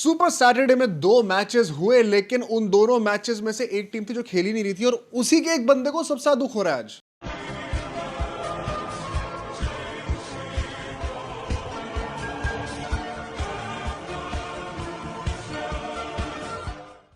Super Saturday में 2 matches हुए, लेकिन उन दोनों मैचेस में से एक टीम थी जो खेल ही नहीं रही थी, और उसी के एक बंदे को सबसे ज्यादा दुख हो रहा है आज।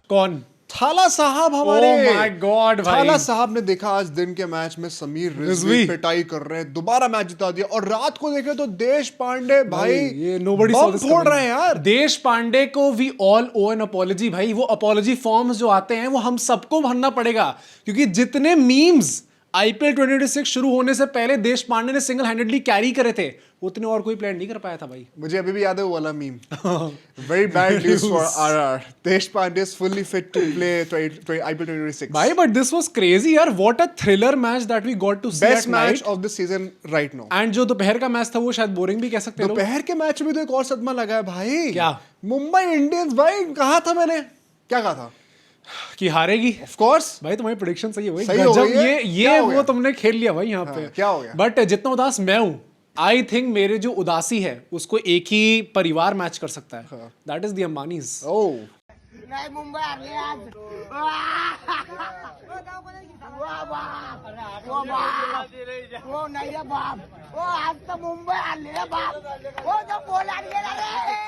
कौन? थाला साहब हमारे। Oh my God, भाई। थाला साहब ने देखा आज दिन के मैच में समीर रिजवी पिटाई कर रहे हैं, दोबारा मैच जिता दिया, और रात को देखे तो देश पांडे भाई ये nobody saw बम this फोड़ coming। रहे हैं यार। देश पांडे को we all owe an apology भाई। वो अपॉलॉजी फॉर्म्स जो आते हैं वो हम सबको भरना पड़ेगा, क्योंकि जितने मीम्स आईपीएल 2026 शुरू होने से पहले देश पांडे ने सिंगल हैंडेडली कैरी करे थे, उतने और कोई प्लान नहीं कर पाया था भाई। मुझे अभी भी याद है वो वाला meme. Very bad news for RR. Deshpande is fully fit to play IPL 2026। भाई बट दिस वाज क्रेजी यार, what a thriller match that we got to see at best match night. Of the season right now. And जो दोपहर का match था वो शायद boring भी कह सकते हैं लोग। दोपहर के मैच में तो एक और सदमा लगा है भाई। क्या? मुंबई इंडियंस भाई, कहा था मैंने, क्या कहा था कि हारेगी। ऑफ कोर्स भाई तुम्हारी प्रेडिक्शन सही है भाई, सही हो गजब। गई है? क्या ये हो वो गया? तुमने खेल लिया भाई यहाँ पे। क्या हो गया? बट जितना उदास मैं हूँ, आई थिंक मेरे जो उदासी है उसको एक ही परिवार मैच कर सकता है। That is the Ambanis. Oh नाही मुंबई हरली आज वा बाप वो नाही रे बाप, वो आज तो मुंबई हरली रे बाप, वो तो बोला गेला रे।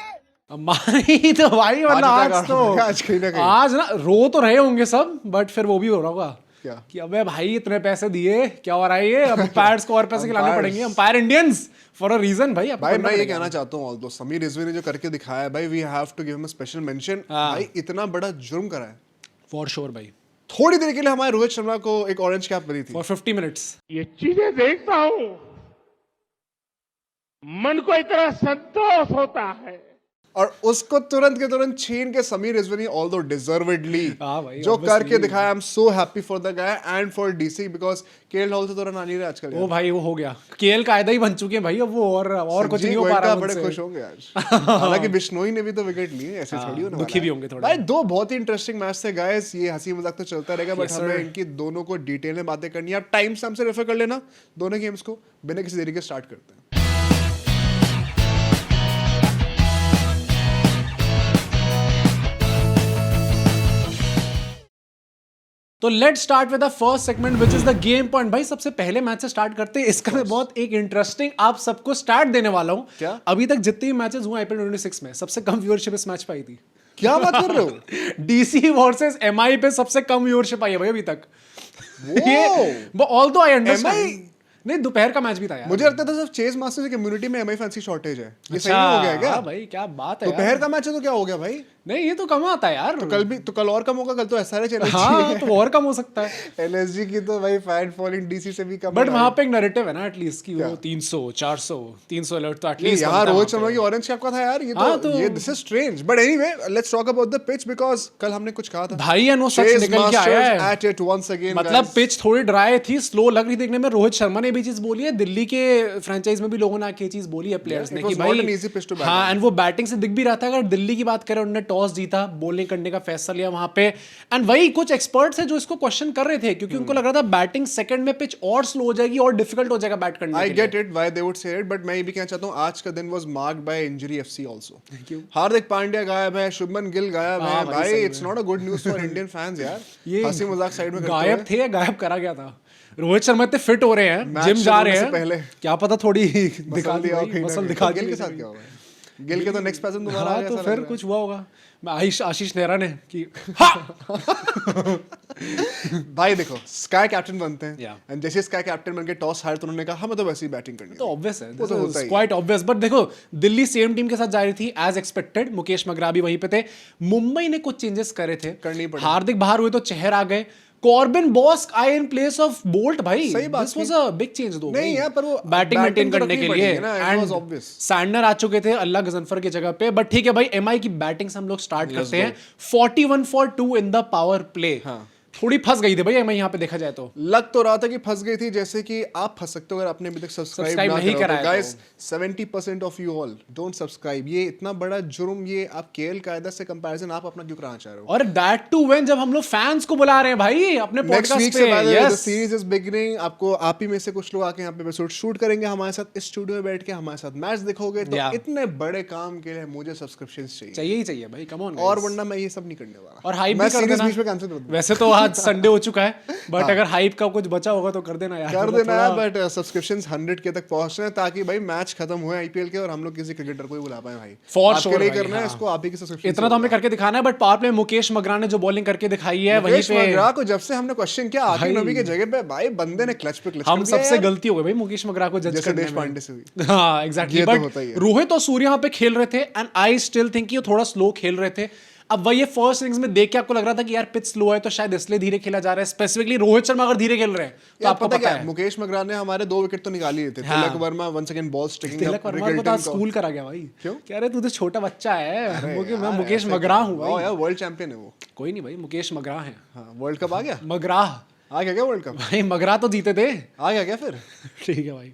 अंबानी तो भाई मतलब आज तो आज कहीं ना कहीं आज ना रो तो रहे होंगे सब, बट फिर वो भी हो रहा होगा क्या? कि अबे भाई इतने पैसे दिए, क्या हो रहा है ये, अंपायर्स को और पैसे खिलाने पड़ेंगे। Umpire Indians for a reason भाई। भाई मैं ये कहना चाहता हूँ, ऑल्दो समीर रिजवी ने जो करके दिखाया है भाई, we have to give him a special mention. भाई इतना बड़ा जुर्म करा है। फॉर श्योर भाई। थोड़ी देर के लिए हमारे रोहित शर्मा को एक ऑरेंज कैप मिली थी। For 50 minutes. ये चीजें देखता हूं, मन को इतना संतोष होता है। और उसको तुरंत के तुरंत छीन के समीर रिजवी, ऑल्दो डिजर्वेडली हाँ भाई, जो obviously। करके दिखाया, I am so happy for the guy and for DC, because KL Rahul से तो रन आ नहीं रहे आजकल। वो भाई वो हो गया, केएल कायदा ही बन चुके हैं भाई अब वो, और कुछ नहीं हो पा रहा बड़े उनसे। खुश होंगे आज। हालांकि बिश्नोई ने भी तो विकेट लिए, ऐसे थोड़ी होने दुखी वाला भी है। होंगे थोड़ा। भाई दो बहुत ही इंटरेस्टिंग मैच थे गाइस, ये हंसी मजाक तो चलता रहेगा, बट Yes, sir। हमें इनकी दोनों को डिटेल में बातें करनी है। आप टाइम से हमसे रेफर कर लेना दोनों गेम्स को, बिना किसी देरी के स्टार्ट करते हैं। तो let's start with the first segment which is the game point. भाई सबसे पहले मैच से स्टार्ट करते हैं। इसका मैं बहुत एक इंटरेस्टिंग आप सबको स्टार्ट देने वाला हूं। क्या? अभी तक जितने भी मैचेस हुए आईपीएल 2026 में सबसे कम व्यूअरशिप इस मैच पे आई थी। क्या बात कर रहे हो? डीसी वर्सेस एमआई पे सबसे कम व्यूअरशिप आई है भाई अभी तक। ये ऑल्दो आई अंडरस्टैंड। नहीं दोपहर का मैच भी था यार। मुझे लगता था सिर्फ चेस मास्टर्स की कम्युनिटी में एमआई फैंस की शॉर्टेज है। ये सही नहीं हो गया क्या? हाँ भाई क्या बात है दोपहर का मैच है तो क्या हो गया भाई? नहीं ये तो कम आता है यार। तो कल और कम होगा, कल तो एसआरए चैनल हाँ तो और कम हो सकता है। एलएसजी की तो भाई फैन फॉलोइंग डीसी से भी कम बट है। वहां पे एक नैरेटिव है ना एटलीस्ट कि वो 300 400 300 अलर्ट तो नहीं, एटलीस्ट यहाँ रोहित शर्मा की ऑरेंज कैप का था यार। ये हाँ, तो ये this is strange, but anyway let's talk about the pitch, because कल हमने कुछ कहा था भाई एंड वो सच Chase निकल के आया है। Masters at it once again, मतलब guys। पिच थोड़ी ड्राई थी, स्लो लग रही थी देखने में। रोहित शर्मा ने भी चीज बोली है, दिल्ली के फ्रेंचाइज में भी लोगों ने आके चीज बोली है प्लेयर्स ने it कि was not भाई an easy pitch to bat हाँ, on। एंड वो बैटिंग से दिख भी रहा था। अगर दिल्ली की बात करें, उन्होंने टॉस जीता, बॉलिंग करने का फैसला लिया वहां पे। एंड वही कुछ एक्सपर्ट्स हैं जो इसको क्वेश्चन कर रहे थे, क्योंकि उनको लग रहा था बैटिंग सेकंड में पिच और स्लो हो जाएगी और डिफिकल्ट हो जाएगा बैट करने I के लिए। get it why they would say it, but मैं ये भी कहना चाहता हूँ आज का दिन was marked by injury FC also। Hardik Pandya गायब है, शुभमन गिल गायब है। हाँ, भाई, भाई सही it's not a good news for Indian fans यार। ये हंसी मजाक साइड में करते गायब हुए। थे या गायब करा गया था? रोहित शर्मा इतने फिट हो रहे हैं, मैच जिम जा शुरू रहे होने से हैं, पहले। क्या पता थोड़ी मसल दिखा दी दिया हो भाई, कहीं ना मसल कहीं। दिखा गिल दी के साथ क्या होगा? गिल के तो नेक्स्ट पैसन दोबारा आ हाँ गया, तो ऐसा फिर लग रहा कुछ हुआ होगा। मैं आशीष नेहरा ने कि हाँ! है। भाई देखो स्काई कैप्टन बनते हैं, Yeah। एंड जैसे स्काई कैप्टन बनके टॉस हार तो उन्होंने कहा हमें तो वैसे ही बैटिंग करनी है। तो ऑब्वियस है, वो तो होता ही है। Quite obvious. बट देखो दिल्ली सेम टीम के साथ जा रही थी एज एक्सपेक्टेड। मुकेश मगरा भी वहीं पे थे। मुंबई ने कुछ चेंजेस करे थे, करनी पड़ी। हार्दिक बाहर हुए तो चहर आ गए। कॉर्बिन बॉस आए इन प्लेस ऑफ बोल्ट भाई। सही बात this was a big change दो। नहीं यार, पर वो बैटिंग मेंटेन तो करने रखनी के लिए पड़ेगी ना, it was obvious। सैंडनर आ चुके थे अल्लाह गजनफर की जगह पे। बट ठीक है भाई, एमआई की बैटिंग से हम लोग स्टार्ट करते हैं। 41 for 2 in the power play. थोड़ी फंस गई थी भाई मैं यहाँ पे देखा जाए तो। लग तो रहा था कि फंस गई थी, जैसे कि आप फंस सकते हो अगर आपने अभी तक सब्सक्राइब Subscribe नहीं ना करा करा है हो। Guys 70% of you all don't subscribe. ये इतना बड़ा जुर्म, ये आप केएल कायदा से कंपैरिजन आप अपना क्यों कराना चाह रहे हो? और दैट टू व्हेन जब हम लोग फैंस को बुला रहे हैं भाई अपने नेक्स्ट वीक पॉडकास्ट से पे। बाद the yes series is beginning. आपको आप ही में से कुछ लोग आके यहाँ पे एपिसोड शूट करेंगे हमारे साथ, इस स्टूडियो में बैठ के हमारे साथ मैच देखोगे। तो Yeah. इतने बड़े काम के लिए मुझे सब्सक्रिप्शंस चाहिए, चाहिए ही चाहिए भाई, कम ऑन। और वरना मैं ये सब नहीं करने वाला। और हाइप मैं भी कर सीरीज देना। बीच में कैंसिल कर दूंगा। वैसे तो आज संडे हो चुका है बट अगर हाइप का कुछ बचा होगा तो कर देना यार, कर मतलब देना है, थोड़ा- बट सब्सक्रिप्शंस 100 के तक पहुंचना है ताकि भाई मैच खत्म हुए आईपीएल के और हम लोग किसी क्रिकेटर को ही बुला पाए भाई। For आपके sure लिए भाई, करना है हाँ। इसको, आप ही की सब्सक्रिप्शन। इतना तो हमें करके दिखाना है। But power play Mukesh Magra ने जो बॉलिंग करके दिखाई है वहीं पे मगरा को जब से हमने क्वेश्चन किया आकिब भाई। नबी के जगह पे, भाई बंदे ने क्लच पे क्लच हम कर दिया सबसे यार। गलती हो गई भाई मुकेश मगरा को जज जैसे करने देश में। पांडे से हुई। हाँ एग्जैक्टली। ये तो बट होता ही है। रोहित और सूर्य यहाँ पे खेल रहे थे एंड आई स्टिल थिंक ये थोड़ा स्लो खेल रहे थे। अब वही फर्स्ट इनिंग्स में देख के आपको लग रहा था कि यार पिच स्लो है तो शायद इसलिए धीरे खेला जा रहा है। स्पेसिफिकली रोहित शर्मा अगर धीरे खेल रहे हैं तो यार आपको पता पता क्या है मुकेश मगरा ने हमारे 2 विकेट तो निकाल ही लिए थे। हाँ। Tilak Varma once again ball sticking Tilak Varma को तो आज स्कूल करा गया भाई। क्यों? कह रहे तू तो छोटा बच्चा है, मैं मुकेश मगरा हूँ भाई। यार वर्ल्ड चैंपियन है वो। कोई नहीं भाई, मुकेश मगरा है। हाँ वर्ल्ड कप आ गया, मगरा आ गया क्या वर्ल्ड कप? भाई, मगरा तो जीते थे। आ गया क्या फिर? ठीक है भाई।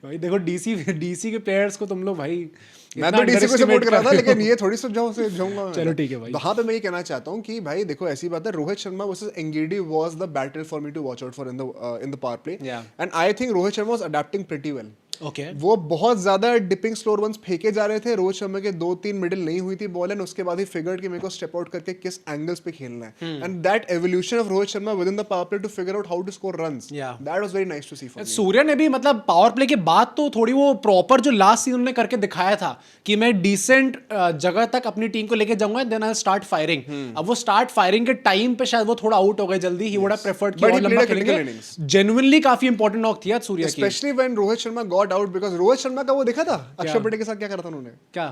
भाई देखो डीसी के प्लेयर्स को तुम लोग भाई मैं इतना तो डीसी को underestimate सपोर्ट कर रहा था, कर रहे हो। लेकिन ये थोड़ी समझाऊं से जाऊंगा मैं। चलो ठीक है भाई। वहां पे मैं ये कहना चाहता हूँ कि भाई देखो ऐसी बात है, Rohit Sharma versus Ngidi was the battle for me to watch out for in the power play. Yeah. And I think Rohit Sharma was adapting pretty well. Okay वो बहुत ज्यादा डिपिंग स्लोअर वंस फेंके जा रहे थे, रोहित शर्मा के 2-3 मिडिल नहीं हुई थी बॉल, एंड उसके बाद ही फिगर्ड कि मेरे को स्टेप आउट करके किस एंगल्स पे खेलना है। And that evolution of Rohit Sharma within the power play to figure out how to score runs, Yeah. That was very nice to see for me. Surya ने भी मतलब पावर प्ले के बाद तो थोड़ी वो प्रॉपर जो लास्ट सीजन ने करके दिखाया था कि मैं डिसेंट जगह तक अपनी टीम को लेके जाऊंगा, देन आई स्टार्ट फायरिंग। अब वो स्टार्ट फायरिंग के टाइम पे शायद वो थोड़ा आउट हो गए जल्दी। ही वुड हैव प्रेफर्ड कि But he और लंबा played a critical खेलेंगे। innings. जेन्युइनली काफी इंपॉर्टेंट नॉक थी आज सूर्य की। Specially when Rohit Sharma got out, because Rohit Sharma का वो देखा था अक्षर पटेल के साथ क्या करा था उन्होंने, क्या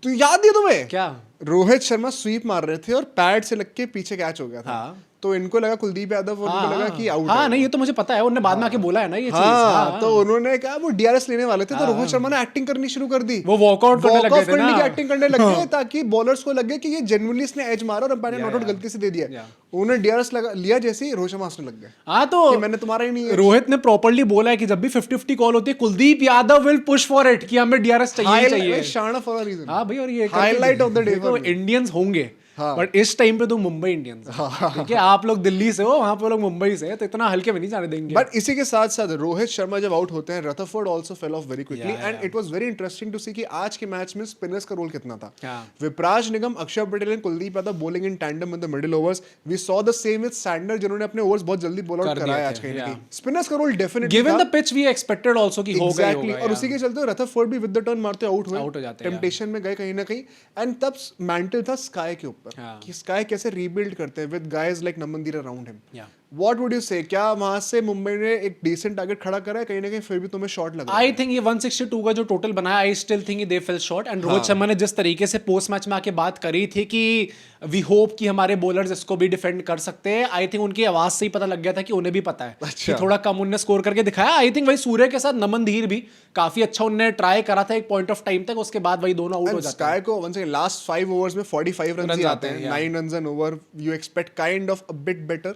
तो याद है तुम्हें? क्या रोहित शर्मा स्वीप मार रहे थे और पैड से लग के पीछे कैच हो गया था। हाँ। तो इनको लगा कुलदीप यादव, और उनको लगा कि आउट हाँ नहीं ये तो मुझे पता है, उन्होंने बाद में आके बोला है ना ये चीज। हाँ, तो उन्होंने कहा वो डीआरएस लेने वाले थे, तो रोहित शर्मा ने एक्टिंग करनी शुरू कर दी। वो वॉकआउट करने लग गए थे करने ना। की एक्टिंग करने लग गए ताकि बॉलर्स को लगे कि ये जेन्युइनली इसने एज मारा और अंपायर ने नॉट आउट गलती से दे दिया। उन्होंने डीआरएस लिया जैसे ही रोहित शर्मा हंसने लग गए हाँ तो कि मैंने तुम्हारा ही नहीं है। रोहित ने प्रॉपर्ली बोला है कि जब भी 50-50 कॉल होती है Kuldeep Yadav will push for it कि हमें डीआरएस चाहिए चाहिए। शाना फॉर अ रीजन। हाँ भाई, और ये Highlight of the day for me. Indians होंगे हाँ। बट इस टाइम पे तो मुंबई इंडियंस ठीक है। आप लोग दिल्ली से हो, वहां पे लोग मुंबई से है, तो इतना हल्के में नहीं जाने देंगे। बट इसी के साथ साथ रोहित शर्मा जब आउट होते हैं, Rutherford also fell off very quickly, and it was very interesting to see कि आज के मैच में स्पिनर्स का रोल कितना था। Vipraj Nigam, Axar Patel and Kuldeep Yadav bowling in tandem in the middle overs. We saw the same with Santner, जिन्होंने अपने ओवर्स बहुत जल्दी बॉल आउट कराया आज कहीं ना कहीं। स्पिनर्स का role definitely given the pitch we expected also कि होगा ही एग्जैक्टली, होगा। और उसी के चलते रथरफोर्ड भी विद द टर्न मारते आउट हुए, Out हो जाते हैं, टेम्पटेशन में गए कहीं ना कहीं। एंड तब मैंटल था स्काई के ऊपर कि स्काई कैसे रीबिल्ड करते हैं with guys like Naman Dhir around him. What would you say, क्या वहां से मुंबई ने एक डिसेंट टारगेट खड़ा करा है कहीं ना कहीं, फिर भी तुम्हें शॉट लगा? आई थिंक ये 162 का जो टोटल बनाया, I still think they fail short. And Rohit Sharma ने जिस तरीके से पोस्ट मैच में आके बात करी थी कि वी होप कि हमारे बॉलर्स इसको भी डिफेंड कर सकते हैं, आई थिंक उनकी आवाज से ही पता लग गया था कि उन्हें भी पता है कि थोड़ा कम उन्होंने स्कोर करके दिखाया। आई थिंक वही सूर्य के साथ नमन धीर भी काफी अच्छा उन्होंने ट्राई करा था एक पॉइंट ऑफ टाइम तक, उसके बाद वही दोनों आउट हो जाते हैं। स्काई को वंस अगेन लास्ट 5 ओवर्स में 45 रन आते हैं, 9 runs N over. You expect kind of a bit better,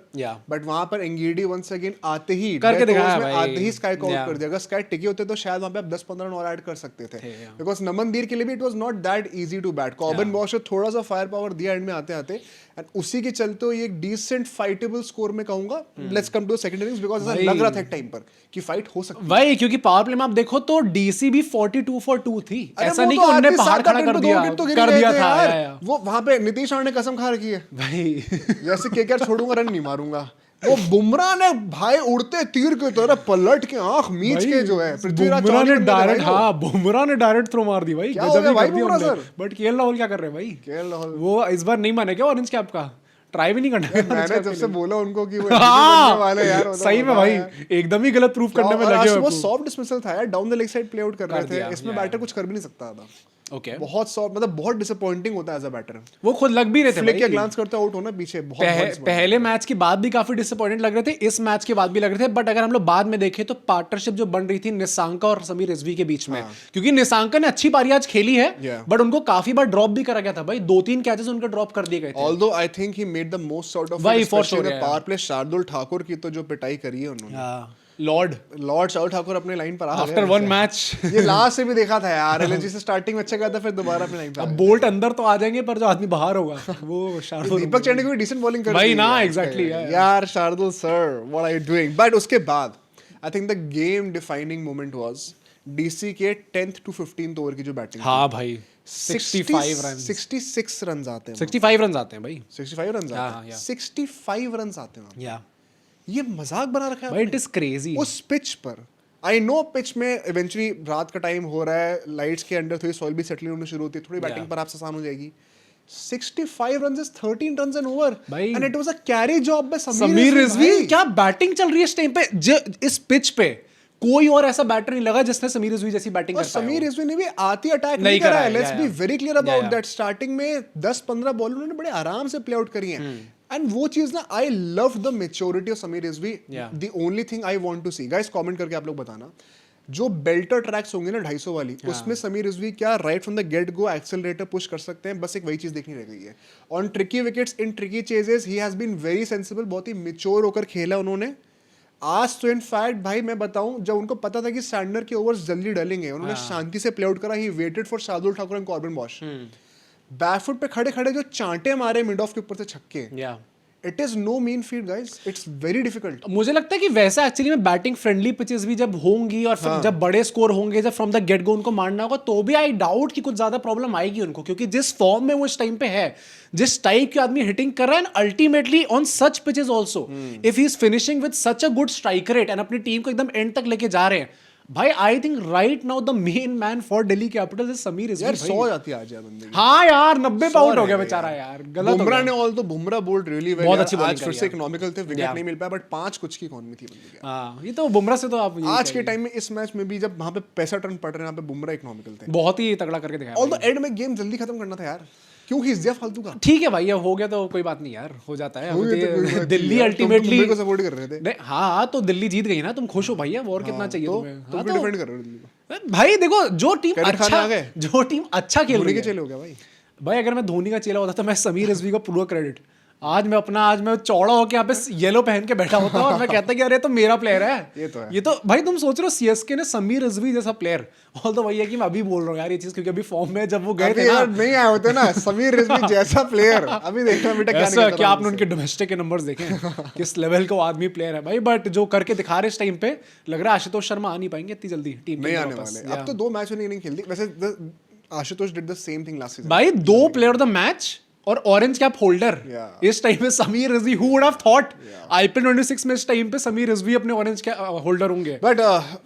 but वहां पर एंगीडी वंस अगेन आते ही करके दिखाया में भाई। आते ही स्काई को आउट कर दिया। अगर स्काई टिके होते तो शायद वहां पे आप 10-15 रन और ऐड कर सकते थे, बिकॉज नमनदीर के लिए भी it was not that easy to bat. Carbon Bosch ने थोड़ा सा फायर पावर दिया एंड में आते आते, एंड उसी के चलते ये एक डिसेंट फाइटेबल स्कोर में कहूंगा। Let's come to second innings, because ऐसा लग रहा था एक टाइम पर कि फाइट हो सकती है वही, क्योंकि पावर प्ले में आप देखो तो डीसी भी 42 for 2 थी। अरे ऐसा वो नहीं तो कि उन्होंने आखिरी पहाड़ 7 खड़ा रन कर पे 2 दिया विकेट तो गिर कर गए दिया थे था। यार। वो वहां पे नीतीश राणा ने कसम खा रखी है भाई जैसे केकेआर छोड़ूंगा रन नहीं मारूंगा। वो बुमराह ने भाई उड़ते तीर की तरह पलट के आंख मीच के जो है पृथ्वीराज बुमराह चौहान ने बन गए डायरेक्ट, भाई वो। हाँ बुमराह ने डायरेक्ट थ्रो मार दी भाई, क्या हो गया भाई Bumrah sir? But KL Rahul क्या कर रहे हैं भाई? केएल राहुल वो इस बार नहीं माने क्या ऑरेंज कैप का? ट्राई भी नहीं करना। मैंने जब से बोला उनको कि वो हाँ, बनने वाले यार, सही में भाई एकदम ही गलत प्रूफ करने में लगे वो हुए। सॉफ्ट डिसमिसल था यार, down the leg side play out कर रहे थे, इसमें बैटर कुछ कर भी नहीं सकता था। Okay. बहुत सॉफ्ट, मतलब बहुत डिसअपॉइंटिंग होता है एज अ बैटर। वो खुद लग भी रहे थे फ्लिक भाई। या ग्लांस करते आउट होना पीछे बहुत पहले मैच के बाद भी काफी डिसअपॉइंटेड लग रहे थे, इस मैच के बाद भी लग रहे थे, बट अगर हम लोग बाद में देखें तो पार्टनरशिप जो बन रही थी निशांका और समीर रिजवी के बीच में, क्योंकि निशांका ने अच्छी पारी आज खेली है, बट उनको काफी बार ड्रॉप भी करा गया था भाई, 2-3 कैचेस उनके ड्रॉप कर दिए गए थे। Although I think he made the most out of वही, it, for specially sure, the power play. Shardul Thakur की तो जो पिटाई करी है उन्होंने, लॉर्ड शार्दुल ठाकुर अपने लाइन पर आ गए आफ्टर वन मैच। ये लास्ट से भी देखा था यार, एलएनजी से स्टार्टिंग में अच्छा गया था, फिर दोबारा अपने लाइन पे अब बोल्ट अंदर तो आ जाएंगे पर जो आदमी बाहर होगा वो शार्दुल। दीपक चंडी को भी डिसेंट बॉलिंग कर भाई दी ना, यार। exactly, yeah. यार Shardul sir, what are you doing? But उसके बाद I think the game defining moment was DC के 10th to 15th ओवर की जो बैटिंग। हाँ भाई 65 रन, 66 रन आते हैं, 65 रन आते हैं भाई। 65 रन हाँ, आते हैं, yeah. 65 रन आते हैं। या ये मजाक बना रखा है भाई, इट आपने। Is crazy. उस पिच पर, आई नो पिच में इवेंचुअली रात का टाइम हो रहा है, लाइट्स के अंडर थोड़ी सॉइल भी सेटलिंग होनी शुरू होती है, थोड़ी बैटिंग पर आपसे आसान हो जाएगी। 65 runs is 13 runs and over, भाई, and it was a carry job by Sameer Rizvi. भाई। क्या बैटिंग चल रही है इस टाइम पे, इस पिच पे कोई और ऐसा बैटर नहीं लगा जिसने समीर रिजवी जैसी बैटिंग और कर पाया समीर हो। रिजवी ने भी आती अटैक नहीं नहीं करा करा है, है, let's yeah, be yeah. Very clear about yeah. That. Starting में 10-15 बॉल उन्होंने बड़े आराम से प्ले आउट करी हैं, एंड वो चीज ना, I love the maturity of Sameer Rizvi. Yeah. The only thing I want to see, guys comment करके आप लोग बताना, जो बेल्टर ट्रैक्स होंगे ना 250 वाली, उसमें समीर रिजवी क्या right from the get go accelerator push कर सकते हैं, बस एक वही चीज देखनी रह गई है। On tricky wickets, in tricky chases, he has been very sensible, बहुत ही मैच्योर होकर खेला उन्होंने आज। तो इनफैक्ट भाई मैं बताऊं, जब उनको पता था कि सैंडर के ओवर्स जल्दी डलेंगे, उन्होंने शांति से प्ले आउट करा। He waited for Shardul Thakur and Corbin Bosch, back foot पे खड़े खड़े जो चांटे मारे मिड ऑफ के ऊपर से छक्के, या it is no mean feat guys, it's very difficult. मुझे लगता है कि वैसा एक्चुअली में बैटिंग फ्रेंडली पिचेस भी जब होंगी और फिर जब बड़े स्कोर होंगे, जब फ्रॉम द गेट गो उनको मारना होगा, तो भी आई डाउट कि कुछ ज्यादा प्रॉब्लम आएगी उनको, क्योंकि जिस फॉर्म में वो इस टाइम पे है, जिस टाइप के आदमी हिटिंग कर रहा है, ultimately on such pitches also, if he is finishing with such a good strike rate and अपनी टीम को एकदम एंड तक लेके जा रहे हैं, भाई I think right now the main man for Delhi Capitals is Sameer Rizvi. यार 100 जाती है आज यार बंदे की। हाँ यार 90 पे आउट हो गया बेचारा यार, गलत हो बुमराह गया। ने ऑल तो बुमराह बोल्ड रियली वेल, बहुत अच्छी आज bowling फिर करी से यार। इकोनॉमिकल थे, विकेट Yeah. नहीं मिल पाया, बट 5 कुछ की इकोनॉमी थी बंदे की। हाँ, ये तो बुमराह से तो आप यही आज के कहिए। टाइम में इस मैच में भी जब वहां पे 65 रन पड़ रहे हैं, यहाँ पे बुमराह इकोनॉमिकल थे। बहुत ही तगड़ा करके दिखाया ऑल भाई। द एंड में गेम जल्दी खत्म करना था यार, क्यों खींच दिया फालतू का? ठीक है भाई, अब हो गया तो कोई बात नहीं यार, हो जाता है। हो अब गया तो कोई बात नहीं दिल्ली यार, तुम अल्टीमेटली मुंबई को सपोर्ट कर रहे थे। नहीं, हाँ तो दिल्ली जीत गई ना, तुम खुश हो भैया, और कितना चाहिए तो तुम्हें? तुम हाँ, भी तो डिफेंड कर रहे हो दिल्ली को। भाई देखो, जो टीम कैरेट खाने अच्छा आ गए? जो टीम अच्छा खेल धोनी रही के है, चले हो गया भाई। भाई अगर मैं धोनी का चेला होता तो मैं समीर रिजवी का पूरा क्रेडिट आज मैं चौड़ा होकर यहाँ पे येलो पहन के बैठा होता और मैं कहता कि अरे तो मेरा प्लेयर है। ये तो भाई तुम सोच रहे हो सीएसके ने समीर रिजवी जैसा प्लेयर, ऑल तो वही है कि मैं अभी बोल रहा हूँ यार ये चीज, क्योंकि अभी फॉर्म में जब वो गए थे ना, नहीं आए होते ना समीर रिजवी जैसा प्लेयर, अभी देखना बेटा क्या ऐसा निकलता क्या है आपने उनके डोमेस्टिक के नंबर्स देखे हैं? किस लेवल का वो आदमी प्लेयर है भाई, बट जो करके दिखा रहे इस टाइम पे, लग रहा है आशुतोष शर्मा आ नहीं पाएंगे इतनी जल्दी टीम नहीं आने वाले। अब तो 2 मैच नहीं खेलती वैसे। Ashutosh did the same thing last season भाई, 2 प्लेयर ऑफ द मैच और ऑरेंज कैप होल्डर Yeah. इस टाइम पे Sameer Rizvi, who would have thought IPL 26 में इस टाइम पे समीर रिजवी अपने ऑरेंज कैप होल्डर होंगे। But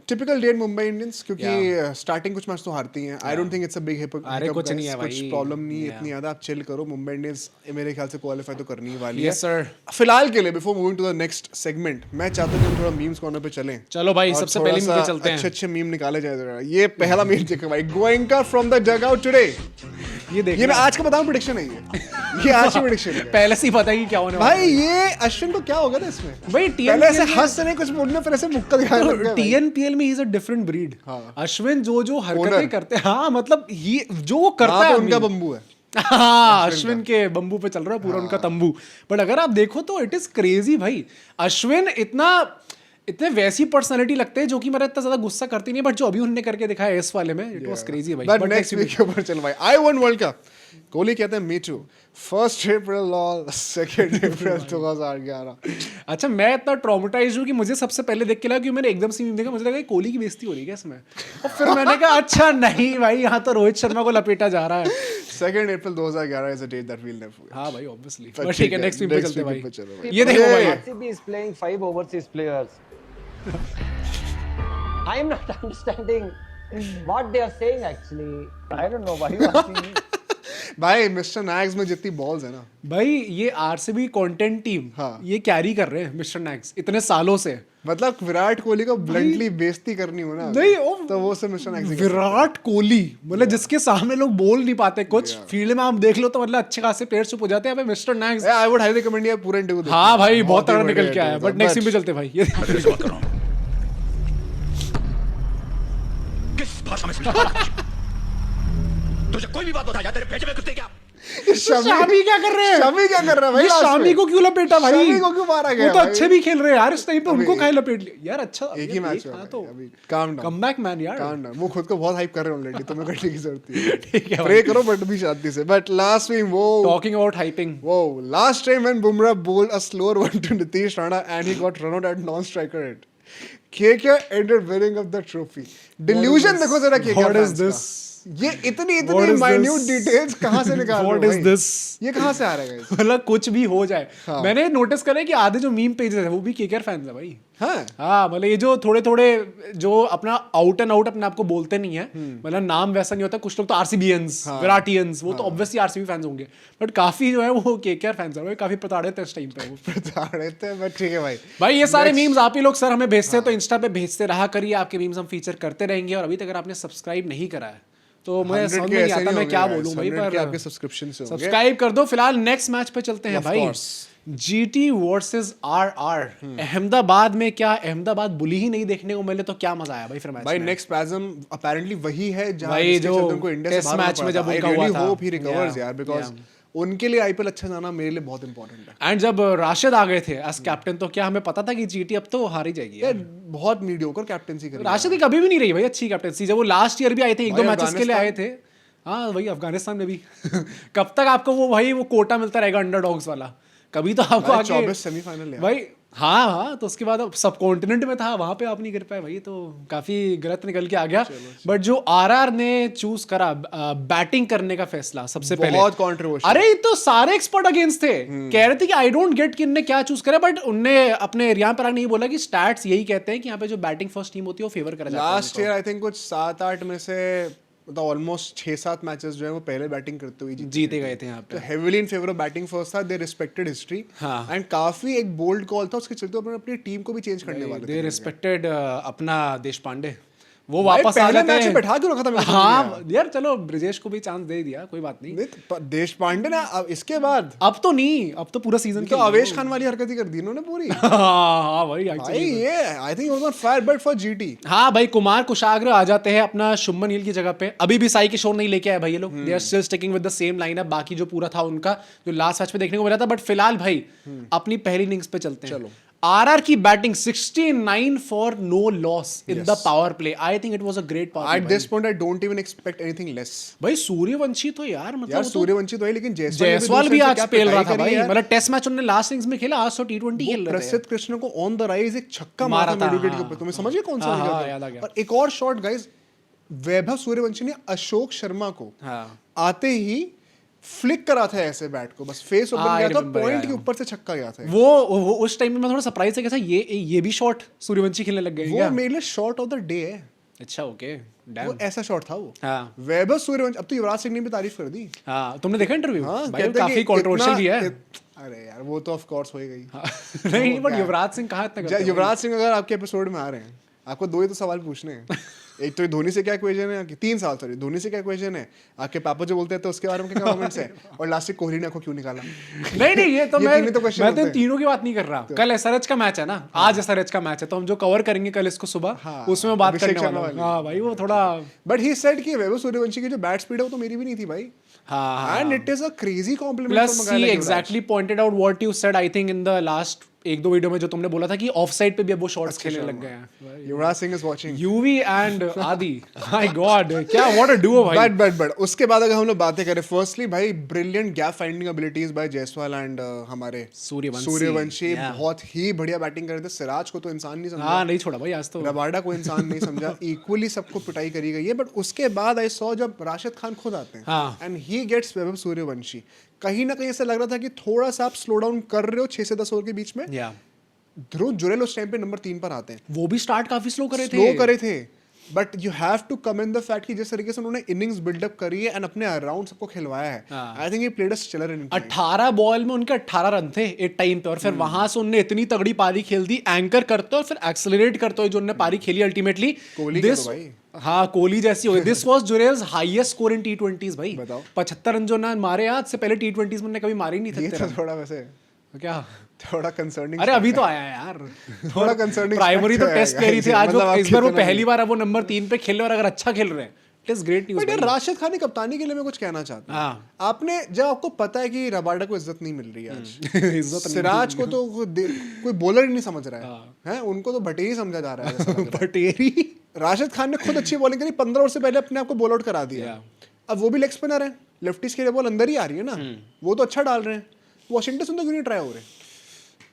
typical that Mumbai Indians, क्योंकि स्टार्टिंग कुछ मैच तो हारती हैं। I don't think it's a big hip, अरे कुछ नहीं है भाई, कुछ प्रॉब्लम नहीं है इतनी ज्यादा, आप चिल करो। मुंबई इंडियंस मेरे ख्याल से क्वालीफाई तो करनी ही वाली है। Yes sir. फिलहाल के लिए before moving to the next segment, मैं चाहता हूं कि हम थोड़ा मीम्स कॉर्नर पे चलें। चलो भाई, और सबसे थोड़ा पहले सा मीम पे चलते हैं। अच्छे मीम निकाले जाए जरा। ये पहला मीम देखो भाई, Goenka from the dugout today. ये देखिए, ये मैं आज का बताऊं, प्रेडिक्शन है ये आज की प्रेडिक्शन है पहले से ही पता है कि क्या होने वाला भाई। ये अश्विन को क्या हो गया था इसमें? भाई पहले ऐसे हंस रहे कुछ बोलने, फिर ऐसे मुक्का दिखाने लग गया भाई। टीएनपीएल में he is a different breed. हाँ। अश्विन जो हरकतें Owner। करते हैं, हाँ मतलब ये जो वो करता हाँ, है तो उनका आदमी। बम्बू है। हाँ, अश्विन के बम्बू पे चल रहा है पूरा उनका तंबू। बट अगर आप देखो तो इट इज क्रेजी भाई, अश्विन इतने वैसी पर्सनालिटी लगते हैं जो कि मेरा इतना ज्यादा गुस्सा करती नहीं, बट जो अभी उन्होंने करके दिखाया इस वाले में, इट वाज क्रेजी भाई। बट नेक्स्ट वीक के ऊपर चल भाई, I one world cup. Kohli कहते हैं मी टू, 1 अप्रैल लॉल, 2 अप्रैल 2011। अच्छा, मैं इतना ट्रॉमेटाइज्ड हूँ कि मुझे सबसे पहले देख के लगा कि मैंने एकदम से मीम देखा, मुझे लगा कोहली की बेइज्जती हो रही है क्या इसमें, और फिर मैंने कहा अच्छा नहीं भाई, यहाँ तो रोहित शर्मा को लपेटा जा रहा है। 2 April 2011 is a date that we'll never forget. हाँ भाई ऑब्वियसली, पर बट ठीक है, नेक्स्ट मीम पे next चलते हैं week पे भाई। चलो भाई। ये देखो भाई, RCB is playing 5 overseas players. I am not understanding what they are saying actually. I don't know why you are asking me. भाई मिस्टर नैग्स में जितनी बॉल्स है ना, भाई ये आरसीबी कंटेंट टीम हाँ। ये कैरी कर रहे हैं मिस्टर नैक्स इतने सालों से, मतलब विराट कोहली को ब्लंटली बेइज्जती करनी हो ना नहीं, तो वो सब मिशन एग्जीक्यूट विराट कोहली मतलब जिसके सामने लोग बोल नहीं पाते कुछ, फील्ड में आप देख लो तो मतलब अच्छे खासे प्लेयर चुप हो जाते हैं। Mister nice, I would highly recommend ये पूरा इंटरव्यू देखो। हाँ भाई बहुत ही तगड़ा बढ़िया निकल के आया। interview बट था। नेक्स्ट सीन पे चलते हैं भाई। ये किस भाषा में समझा? तुझे कोई भी बात बता जा, तेरे पेट में कुत्ते क्या? शामी क्या कर रहे हैं? शामी क्या कर रहा है भाई? ये last शामी में? को क्यों लपेटा भाई? शामी को क्यों मारा गया वो तो भाई? अच्छे भी खेल रहे हैं यार इस टाइम पे, उनको काहे लपेट लिया यार? अच्छा एक ही मैच हुआ हाँ भाई, तो अभी काम डाउन कमबैक मैन यार। Calm down. वो खुद को बहुत हाइप कर रहे हैं ऑलरेडी, तुम्हें करने की जरूरत है। ठीक है प्रे करो बट भी शांति से। बट लास्ट में वो talking about hyping, last time when Bumrah bowled a slower one to Nitish Rana and he got run out at non-striker end, KKR ended winning of the trophy. Delusion देखो जरा KKR What is fans this? का। ये इतनी What is minute this? details कहाँ से निकाल What रहे हो is भाई? this? ये कहाँ से आ रहा है guys? मतलब कुछ भी हो जाए। हाँ। मैंने नोटिस करा है कि आधे जो मीम पेजेस है वो भी केकेआर फैंस है भाई। हाँ हाँ मतलब ये जो थोड़े थोड़े जो अपना आउट एंड आउट अपने आप को बोलते नहीं है, मतलब नाम वैसा नहीं होता। कुछ लोग तो आरसीबीएंस, विराटियंस, वो तो ऑब्वियसली आरसीबी फैंस होंगे, बट काफी जो है वो केकेआर फैंस है, काफी प्रताड़ित है इस टाइम पे वो। बता रहे थे बट ठीक है भाई। भाई ये सारे मीम्स आप ही लोग सर हमें भेजते हैं तो इंस्टा पे भेजते रहा करिए, आपके मीम्स हम फीचर करते रहेंगे। और अभी तक अगर आपने सब्सक्राइब नहीं करा है तो मुझे 100 समझ के में नहीं ऐसे आता नहीं मैं होंगे क्या guys, बोलूं भाई। 100 के पर आपके सब्सक्रिप्शन से होंगे। सब्सक्राइब कर दो। फिलहाल नेक्स्ट मैच पे चलते हैं Of भाई। course. GT versus RR Ahmedabad में। क्या अहमदाबाद बुली ही नहीं देखने को मिले तो क्या मजा आया भाई फिर मैच भाई में? नेक्स्ट पैजम अपेरेंटली वही है जहां भाई जिसके जो चलते उनको इंडिया टेस्ट से बाहर मैच में जब आई उनका हुआ रियली था। होप ही रिकवर्स Yeah, यार, बिकॉज़ yeah. उनके लिए आईपीएल अच्छा जाना मेरे लिए बहुत इंपॉर्टेंट है। एंड जब राशिद आ गए थे एज कैप्टन तो क्या हमें पता था कि जीटी अब तो हार ही जाएगी यार? यार बहुत मीडियोकर कैप्टेंसी करी राशिद की कभी भी नहीं रही भाई अच्छी कैप्टनसी। जब वो लास्ट ईयर भी आए थे, एक दो भाई मैचेस के लिए आए थे। हाँ भाई अफगानिस्तान में भी कब तक आपको वो भाई वो कोटा मिलता रहेगा अंडरडॉग्स वाला? कभी तो आपको आगे 24 सेमीफाइनल है भाई। हाँ हाँ तो उसके बाद अब सब कॉन्टिनेंट में था, वहां पे आप नहीं कर पाए भाई, तो काफी गलत निकल के आ गया। बट जो आरआर ने चूज करा बैटिंग करने का फैसला सबसे पहले, बहुत कंट्रोवर्शियल। अरे तो सारे एक्सपर्ट अगेंस्ट थे, कह रहे थे कि आई डोंट गेट कि इनने क्या चूज करा, बट उनने अपने रियान पराग ने ये बोला कि स्टैट्स यही कहते हैं कि यहाँ पे जो बैटिंग फर्स्ट टीम होती है वो फेवर करा जाता है। लास्ट ईयर आई थिंक कुछ 7-8 में से मतलब ऑलमोस्ट 6-7 मैचेस जो है वो पहले बैटिंग करते हुए जीते गए थे यहाँ तो पे। Heavily in favour of batting first था। दे रिस्पेक्टेड हिस्ट्री हाँ। एंड काफी एक बोल्ड कॉल था उसके चलते अपने अपनी टीम को भी चेंज करने वाले दे थे। रिस्पेक्टेड अपना देश पांडे, वो भाई, वापस आ पहले जाते मैच में हैं। बैठा क्यों रखा था मेरे को हाँ यार चलो ब्रिजेश को भी चांस दे दिया, कोई बात नहीं। नहीं तो देश पांडे ने अब इसके बाद अब तो नहीं, अब तो पूरा सीजन तो अवेश खान वाली हरकत ही कर दी इन्होंने पूरी। हाँ भाई भाई actually। ये I think was on fire but for GT. हाँ भाई कुमार कुशाग्र आ जाते हैं अपना शुभमन गिल की जगह पे। अभी भी साई किशोर नहीं लेके आए भाई ये लोग, they are still sticking with the same lineup. बाकी जो पूरा था उनका जो लास्ट मैच में देखने को मिला था। बट फिलहाल भाई अपनी पहली इनिंग्स पे चलते हैं। चलो। आरआर की batting 69 for no loss in the power play. I think it was a great power at this point I don't even expect anything less. भाई सूर्यवंशी तो यार मतलब यार वो तो- सूर्यवंशी तो है लेकिन जायसवाल भी आज खेल रहा था भाई। मतलब मतलब टेस्ट मैच उन्होंने लास्ट इनिंग्स में खेला, आज तो टी20 खेल रहे थे। प्रसिद्ध कृष्ण को ऑन द राइज एक छक्का मारा मारा था था, मिडविकेट के हाँ। ऊपर। तुम्हें समझ गए कौन सा हाँ, विकेट हाँ, था? याद आ गया। और एक और शॉट गाइस, वैभव सूर्यवंशी ने अशोक शर्मा को हाँ। आते ही फ्लिक करा था ऐसे बैट को, बस फेस ओपन हाँ, गया I था, remember, पॉइंट yeah, के ऊपर से छक्का गया था। वो उस टाइम में मैं थोड़ा सरप्राइज है कैसा ये भी शॉट सूर्यवंशी खेलने लग गए वो क्या? मेरे लिए शॉट ऑफ द डे है। अच्छा ओके वो डैम। ऐसा शॉट था वो। हाँ वैभव सूर्यवंशी, अब तो युवराज सिंह ने भी तारीफ कर दी। हाँ तुमने देखा इंटरव्यू? हाँ, भाई कहते हैं काफी कि कंट्रोवर्शियल भी है। अरे यार वो तो ऑफ कोर्स हो ही गई। हाँ, नहीं बट युवराज सिंह कहाँ इतना करते हैं युवराज सिंह अगर आपके एपिसोड में आ रहे हैं, आपको 2 ही तो सवाल पूछने हैं। एक तो धोनी से क्या इक्वेशन है, 3 साल सॉरी धोनी से क्या इक्वेशन है, आपके पापा जो बोलते हैं तो उसके बारे में क्या कमेंट्स है, और लास्ट में कोहली ने आपको क्यों निकाला। नहीं ये तो ये मैं तीनों तो question मैं होते तो हैं। तीनों की बात नहीं कर रहा। कल एसआरएच का मैच है ना, आज एसआरएच का मैच है तो हम जो कवर करेंगे कल इसको सुबह, हाँ, उसमें बात अभिषेक करने शर्मा वाला वाली। हूं। हाँ भाई वो थोड़ा बट ही सेड कि वैभव सूर्यवंशी की जो बैट स्पीड है वो तो मेरी भी नहीं थी भाई। हाँ and it is a crazy compliment plus he exactly pointed out what you said I think in the last 1-2 video में जो तुमने बोला था कि ऑफ साइड पे भी अब वो शॉट्स खेलने लग गए हैं। Yuvraj Singh is watching. Yuvi and आदि माय गॉड क्या व्हाट अ डुओ भाई। बट उसके बाद अगर हम लोग बातें करें, फर्स्टली भाई brilliant gap finding abilities by Jaiswal and हमारे सूर्यवंशी Yeah. बहुत ही बढ़िया बैटिंग कर रहे थे। सिराज को तो इंसान नहीं समझा, हाँ नहीं छोड़ा भाई आज तो। रबाडा को इंसान नहीं समझा, इक्वली सबको पिटाई करी गई है। बट उसके बाद आई सॉ जब राशिद खान खुद आते हैं हाँ। And he gets Vaibhav Suryavanshi, कहीं ना कहीं ऐसा लग रहा था कि थोड़ा सा आप स्लो डाउन कर रहे हो 6 से 10 ओवर के बीच में। या ध्रुव जुरेल उस टाइम पे नंबर 3 पर आते हैं, वो भी स्टार्ट काफी स्लो करे स्लो थे। करे थे but you have to come in the fact कि जिस तरीके से उन्होंने इनिंग्स बिल्डअप करी है एंड अपने अराउंड सबको खिलवाया है, I think he played a stellar inning. 18 ball में उनके 18 रन थे एक टाइम पे, और फिर वहां से उन्होंने इतनी तगड़ी पारी खेल दी, एंकर करते और फिर एक्सेलरेट करते हुए जो उन्होंने पारी खेली अल्टीमेटली। कोहली का तो भाई। हाँ, कोहली जैसी हो गई। This was Jurel's highest score in टी20s भाई। बताओ। 75 रन जो ना मारे आज से पहले टी20s में उन्होंने कभी मारे ही नहीं ये थे। तो थोड़ा वैसे क्या थोड़ा कंसर्निंग। अरे अभी तो आया है यार, थोड़ा कंसर्निंग। प्राइमरी तो टेस्ट प्लेयर ही थे, आज वो मतलब इस बार वो कितना पहली बार अब वो नंबर 3 पे खेल रहे हैं और अगर अच्छा खेल रहे हैं, it is great news. But यार राशिद खान की कप्तानी के लिए मैं कुछ कहना चाहता हूँ। हाँ। आपने जब आपको पता है कि रबाडा को इज्जत नहीं मिल रही है आज, इज्जत नहीं सिराज को तो कोई बॉलर ही नहीं समझ रहा है, हैं उनको तो भटेरी समझा जा रहा है ऐसा लग रहा है। भटेरी। राशिद खान ने खुद अच्छी बॉलिंग करी, 15 ओवर से पहले अपने आप को बॉल आउट करा दिया। अब वो भी लेग स्पिनर है, लेफ्टीज के लिए बॉल अंदर ही आ रही है ना, वो तो अच्छा डाल रहे हैं। वॉशिंगटन सुंदर क्यों नहीं ट्राई हो रहे?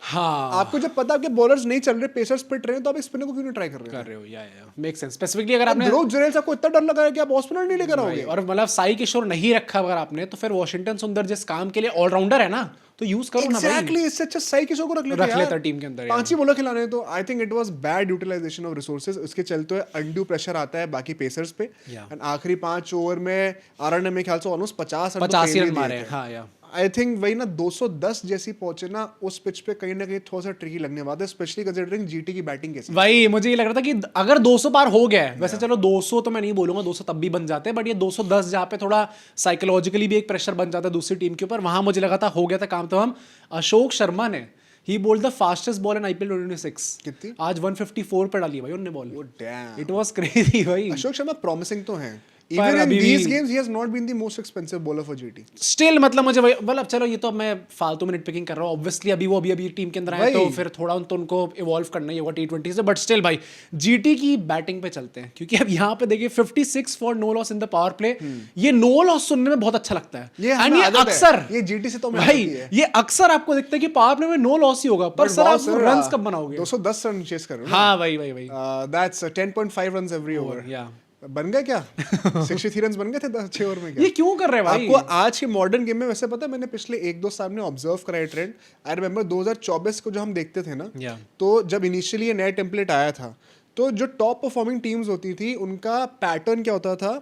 हाँ, आपको जब पता है कि बॉलर्स नहीं चल रहे, पेसर्स पिट रहे हैं, तो आप स्पिनर को क्यों नहीं ट्राई कर रहे हो? या मेक सेंस। स्पेसिफिकली अगर आपने ध्रुव जुरेल को इतना डर लगा है कि आप ऑफ स्पिनर नहीं लेकर आओगे। और मतलब साई किशोर नहीं रखा अगर आपने, तो फिर वॉशिंगटन सुंदर जिस काम के लिए ऑलराउंडर है ना, तो यूज करो ना भाई। एग्जैक्टली, इससे अच्छा साई किशोर को रख लेता टीम के अंदर। 5 ही बॉलर खिलाने हैं, तो I think it was bad utilization of resources. उसके चलते हुए अनड्यू प्रेशर आता है बाकी पेसर्स पे, एंड आखिरी 5 ओवर में आरआर ने मेरे ख्याल से ऑलमोस्ट 50 रन मारे हैं। हाँ या आई थिंक वही ना 210 जैसी पहुंचे ना उस पिच पे, कहीं ना कहीं थोड़ा सा ट्रिकी लगने वाला है, स्पेशली कंसीडरिंग जीटी की बैटिंग कैसी। भाई मुझे ये लग रहा था कि अगर 200 पार हो गया है, वैसे चलो 200 तो मैं नहीं बोलूंगा, 200 तब भी बन जाते हैं, बट ये 210 जहाँ पे थोड़ा साइकोलॉजिकली भी एक प्रेशर बन जाता है दूसरी टीम के ऊपर, वहां मुझे लगा था हो गया था काम। तो हम अशोक शर्मा ने ही bowled the fastest ball in IPL 2026। कितनी? आज 154 पे डाली भाई उन्होंने ball. Damn, it was crazy भाई। अशोक शर्मा प्रॉमिसिंग तो है, पर even in अभी these भी- games he has not been the most expensive bowler for GT। Still मतलब मुझे मतलब चलो ये तो अब मैं फालतू में निटपिकिंग कर रहा हूँ, ऑब्वियसली अभी टीम के अंदर आए तो फिर थोड़ा तो उनको इवॉल्व करना ही होगा टी20 से, बट स्टिल भाई जीटी की बैटिंग पे चलते हैं, क्योंकि अब यहाँ पे देखिए 56 for no loss in the power play. ये नो लॉस सुनने में बहुत अच्छा लगता है, हमें ये आदत है। अक्सर ये जीटी से तो हमें भाई आदत ही है। ये अक्सर आपको दिखता है कि पावर प्ले में नो लॉस ही होगा, पर सर आप रन्स कब बनाओगे? 210 रन चेस कर रहे हो। हाँ भाई भाई भाई दैट्स 10.5 runs every over। या बन गए क्या? 63 रन बन गए थे 6 ओवर में क्या? ये क्यों कर रहे हैं भाई? आपको आज के मॉडर्न गेम में वैसे पता है, मैंने पिछले 1-2 साल में ऑब्जर्व करा है ट्रेंड। आई रिमेंबर 2024 को जो हम देखते थे ना, तो जब इनिशियली ये नया टेम्पलेट आया था, तो जो टॉप परफॉर्मिंग टीम्स होती थी उनका पैटर्न क्या होता था,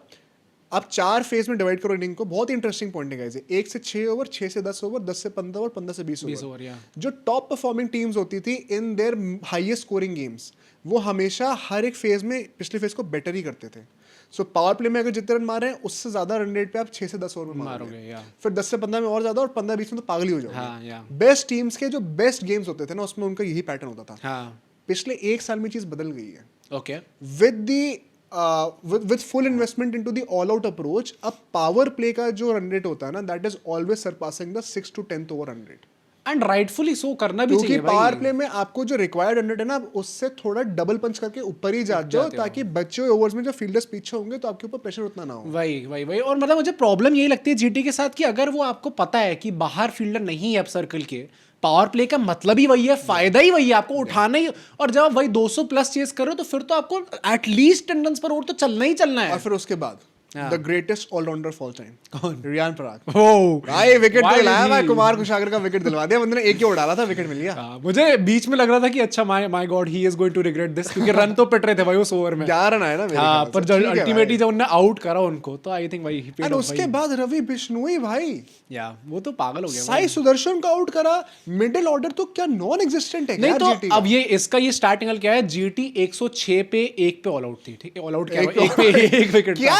आप 4 फेज में डिवाइड करो इनिंग को। बहुत इंटरेस्टिंग पॉइंट है गाइस, 1 से 6 ओवर, 6 से 10 ओवर, 10 से 15 ओवर, 15 से 20 ओवर। जो टॉप परफॉर्मिंग टीम्स होती थी in their highest scoring games, वो हमेशा हर एक फेज में पिछले फेज को बेटर ही करते थे। सो पावर प्ले में अगर जितने रन मारे हैं उससे ज्यादा रन रेट पे आप 6 से 10 ओवर में मारोगे, फिर 10 से 15 में और ज्यादा, और 15-20 में तो पागल ही हो जाओगे। बेस्ट टीम्स के जो बेस्ट गेम्स होते थे ना, उसमें उनका यही पैटर्न होता था। पिछले 1 साल में चीज बदल गई है। Okay, with full investment into the all out approach, अब पावर प्ले का जो रन रेट होता है ना, that is always surpassing the 6th to 10th over run rate। And rightfully so करना भी चाहिए क्योंकि पावर प्ले में आपको जो रिक्वायर्ड रन रेट है ना, उससे थोड़ा डबल पंच करके ऊपर ही जाते हो, ताकि बच्चे ओवर्स में जो फील्डर्स पीछे होंगे तो आपके ऊपर प्रेशर उतना ना हो। वही और मतलब मुझे प्रॉब्लम यही लगती है जीटी के साथ कि अगर वो आपको पता है कि बाहर फील्डर नहीं है अब सर्कल के, पावर प्ले का मतलब ही वही है, फायदा ही वही है, आपको उठाना ही, और जब आप वही 200 प्लस चेस करो तो फिर तो आपको एटलीस्ट 10 रन्स पर ओवर तो चलना ही चलना है। और फिर उसके बाद the greatest allrounder of all time, कौन? रियान पराग। भाई विकेट दिलाया भाई, कुमार कुशागर का विकेट दिलवा दिया बंदे ने, एक ही उड़ाला था, विकेट मिल गया। मुझे बीच में लग रहा था कि अच्छा my god he is going to regret this, क्योंकि रन तो पिट रहे थे भाई उस ओवर में, 11 रन आए ना मेरे ख्याल से। पर जब अल्टीमेटली जब उन्होंने आउट करा उनको, तो आई थिंक भाई और उसके बाद रवि बिश्नोई भाई, या वो तो पागल हो गया। साई सुदर्शन का आउट करा, मिडिल ऑर्डर तो क्या नॉन एग्जिस्टेंट है नहीं यार तो जीटी। अब ये इसका ये स्टार्ट एंगल क्या है, जीटी 106 पे 1 पे ऑल आउट थी, ठीक है, ऑल आउट क्या हुआ, 1 पे 1 विकेट क्या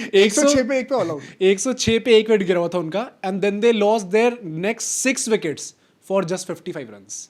106 पे 1 पे ऑल आउट, 106 पे 1 विकेट गिरा हुआ था उनका, and then they lost their next 6 wickets for just 55 runs.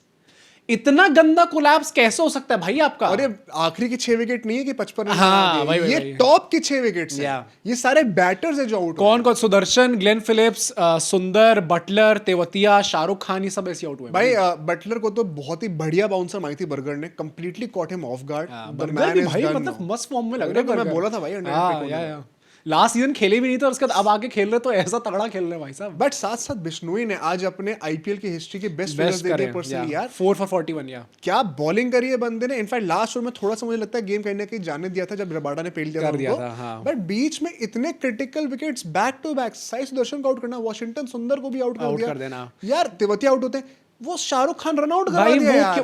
इतना गंदा कोलैप्स कैसे हो सकता है भाई आपका? अरे आखिरी की 6 विकेट नहीं है कि 55 रन, हाँ, ये भाई। टॉप की 6 विकेट्स हैं। ये सारे बैटर्स हैं जो आउट। कौन कौन? सुदर्शन, ग्लेन फिलिप्स, सुंदर, बटलर, तेवतिया, शाहरुख खान, ये सब ऐसे आउट हुए भाई। बटलर को तो बहुत ही बढ़िया बाउंसर मारी थी बर्गर ने, completely cot him of guard. Burger भी भाई मतलब मस्त फॉर्म में लग रहा है। मैं बोला था भाई, लास्ट सीजन खेले भी नहीं थे और उसके बाद अब आके खेल रहे तो ऐसा तगड़ा खेल रहे हैं भाई साहब। बट साथ साथ बिश्नोई ने आज अपने आईपीएल की हिस्ट्री के बेस्ट फिगर्स दे दिए पर्सनली यार। 4 for 41 यार, क्या बॉलिंग करी है बंदे ने। इनफैक्ट लास्ट ओवर में थोड़ा सा मुझे लगता है गेम कहीं ना कहीं जाने दिया था जब रबाडा ने पेल दिया था। बट बीच में इतने critical wickets back to back, Sai Sudharsan को आउट करना, वॉशिंगटन सुंदर को भी आउट कर दिया देना यार, तेवतिया आउट होते हैं, वो शाहरुख खान रन आउट करा भाई दिया यार।